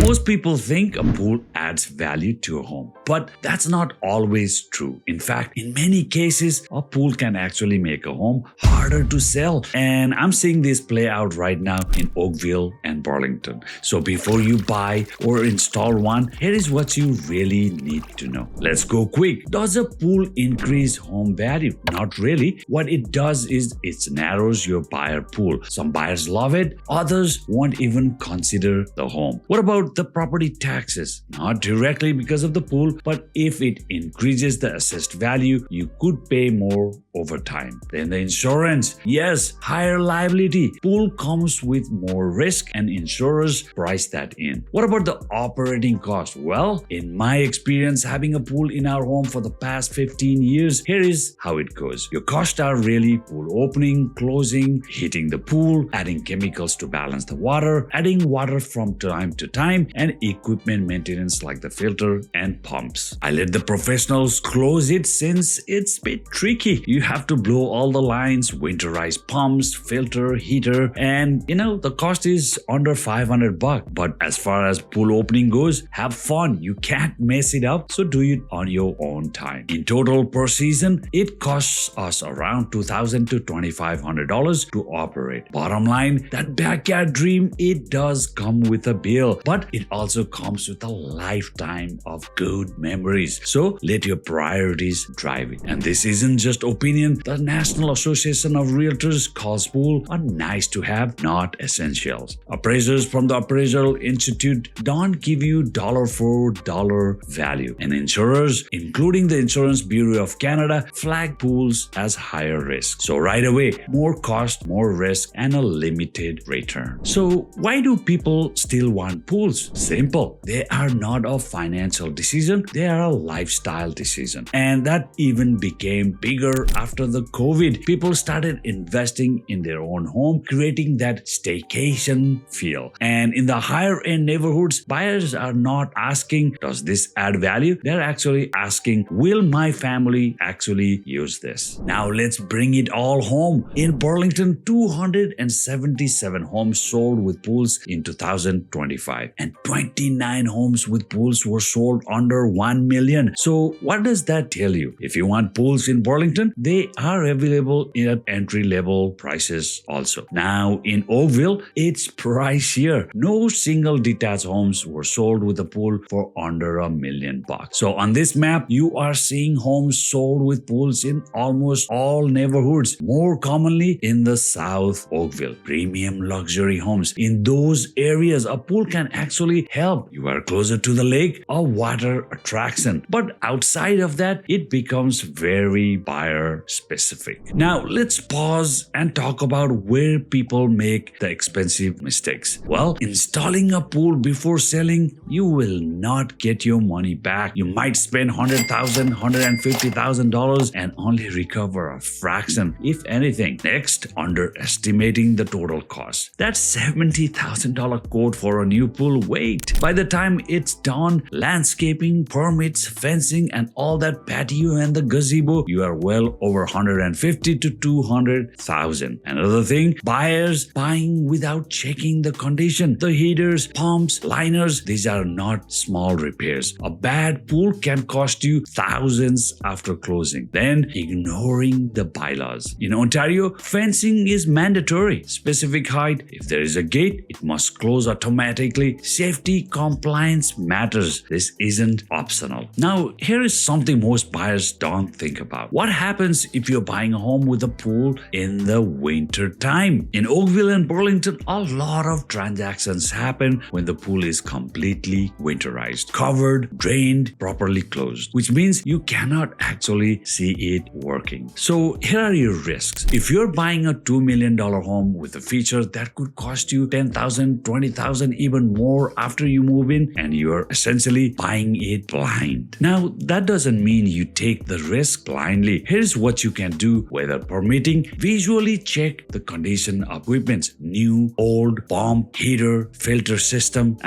Most people think a pool adds value to a home, but that's not always true. In fact, in many cases, a pool can actually make a home harder to sell. And I'm seeing this play out right now in Oakville and Burlington. So before you buy or install one, here is what you really need to know. Let's go quick. Does a pool increase home value? Not really. What it does is it narrows your buyer pool. Some buyers love it, others won't even consider the home. What about the property taxes? Not directly because of the pool, but if it increases the assessed value, you could pay more over time. Then the insurance. Yes, higher liability. Pool comes with more risk and insurers price that in. What about the operating cost? Well, in my experience having a pool in our home for the past 15 years, here is how it goes. Your costs are really pool opening, closing, heating the pool, adding chemicals to balance the water, adding water from time to time, and equipment maintenance like the filter and pumps. I let the professionals close it since it's a bit tricky. You have to blow all the lines, winterize pumps, filter, heater, and the cost is under $500. But as far as pool opening goes, have fun. You can't mess it up, so do it on your own time. In total per season, it costs us around $2,000 to $2,500 to operate. Bottom line, that backyard dream, it does come with a bill, but it also comes with a lifetime of good memories. So let your priorities drive it. And this isn't just opinion. The National Association of Realtors calls pool a nice to have, not essentials. Appraisers from the Appraisal Institute don't give you dollar for dollar value. And insurers, including the Insurance Bureau of Canada, flag pools as higher risk. So right away, more cost, more risk, and a limited return. So why do people still want pools? Simple. They are not a financial decision. They are a lifestyle decision. And that even became bigger after the COVID. People started investing in their own home, creating that staycation feel. And in the higher end neighborhoods, buyers are not asking, does this add value? They're actually asking, will my family actually use this? Now let's bring it all home. In Burlington, 277 homes sold with pools in 2025, and 29 homes with pools were sold under $1 million. So what does that tell you? If you want pools in Burlington, they are available at entry-level prices also. Now in Oakville, it's pricier. No single detached homes were sold with a pool for under $1 million. So on this map, you are seeing homes sold with pools in almost all neighborhoods, more commonly in the South Oakville. Premium luxury homes. In those areas, a pool can actually help. You are closer to the lake, a water attraction. But outside of that, it becomes very buyer specific. Now let's pause and talk about where people make the expensive mistakes. Well, installing a pool before selling, you will not get your money back. You might spend $100,000, $150,000 and only recover a fraction, if anything. Next, underestimating the total cost. That $70,000 quote for a new pool, wait. By the time it's done, landscaping, permits, fencing, and all that patio and the gazebo, you are well over $150,000 to $200,000. Another thing, buyers buying without checking the condition. The heaters, pumps, liners, these are not small repairs. A bad pool can cost you thousands after closing. Then ignoring the bylaws. In Ontario, fencing is mandatory. Specific height. If there is a gate, it must close automatically. Safety compliance matters. This isn't optional. Now, here is something most buyers don't think about. What happens if you're buying a home with a pool in the winter time? In Oakville and Burlington, a lot of transactions happen when the pool is completely winterized, covered, drained, properly closed, which means you cannot actually see it working. So here are your risks. If you're buying a $2 million home with a feature that could cost you $10,000, $20,000, even more after you move in, and you're essentially buying it blind. Now, that doesn't mean you take the risk blindly. Here's what what you can do, weather permitting, visually check the condition of equipment, new, old, pump, heater, filter system.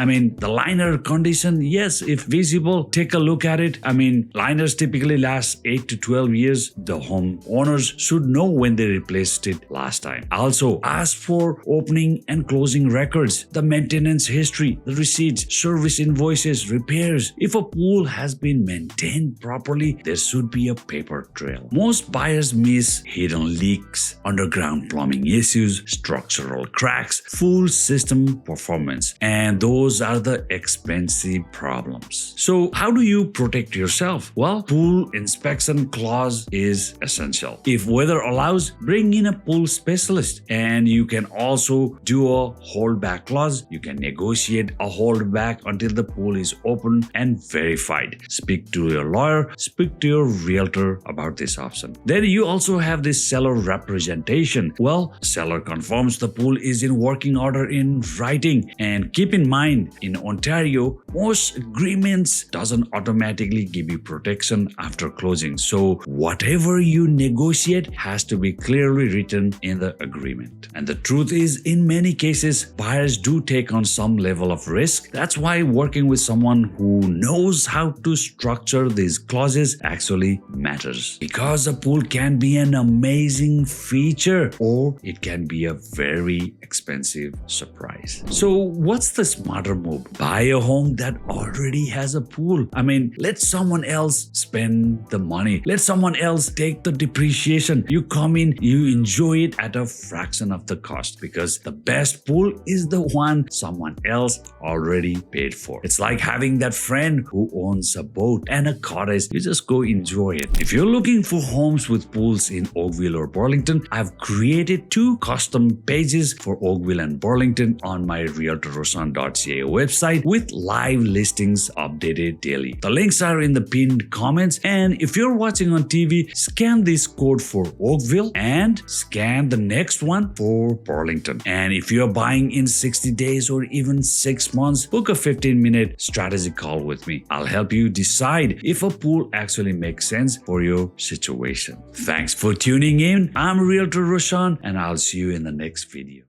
The liner condition, yes, if visible, take a look at it. Liners typically last 8 to 12 years. The home owners should know when they replaced it last time. Also, ask for opening and closing records, the maintenance history, the receipts, service invoices, repairs. If a pool has been maintained properly, there should be a paper trail. Most buyers miss hidden leaks, underground plumbing issues, structural cracks, full system performance, and those are the expensive problems. So how do you protect yourself? Well, pool inspection clause is essential. If weather allows, bring in a pool specialist, and you can also do a holdback clause. You can negotiate a holdback until the pool is open and verified. Speak to your lawyer, speak to your realtor about this option. Then you also have this seller representation. Well, seller confirms the pool is in working order in writing, and keep in mind, in Ontario, most agreements doesn't automatically give you protection after closing. So whatever you negotiate has to be clearly written in the agreement. And the truth is, in many cases, buyers do take on some level of risk. That's why working with someone who knows how to structure these clauses actually matters. Because a pool can be an amazing feature, or it can be a very expensive surprise. So what's the smarter move? Buy a home that already has a pool. Let someone else spend the money. Let someone else take the depreciation. You come in, you enjoy it at a fraction of the cost, because the best pool is the one someone else already paid for. It's like having that friend who owns a boat and a cottage. You just go enjoy it. If you're looking for homes with pools in Oakville or Burlington, I've created 2 custom pages for Oakville and Burlington on my realtorroshan.ca website with live listings updated daily. The links are in the pinned comments, and if you're watching on TV, scan this code for Oakville and scan the next one for Burlington. And if you're buying in 60 days or even 6 months, book a 15-minute strategy call with me. I'll help you decide if a pool actually makes sense for your situation. Thanks for tuning in. I'm Realtor Roshan, and I'll see you in the next video.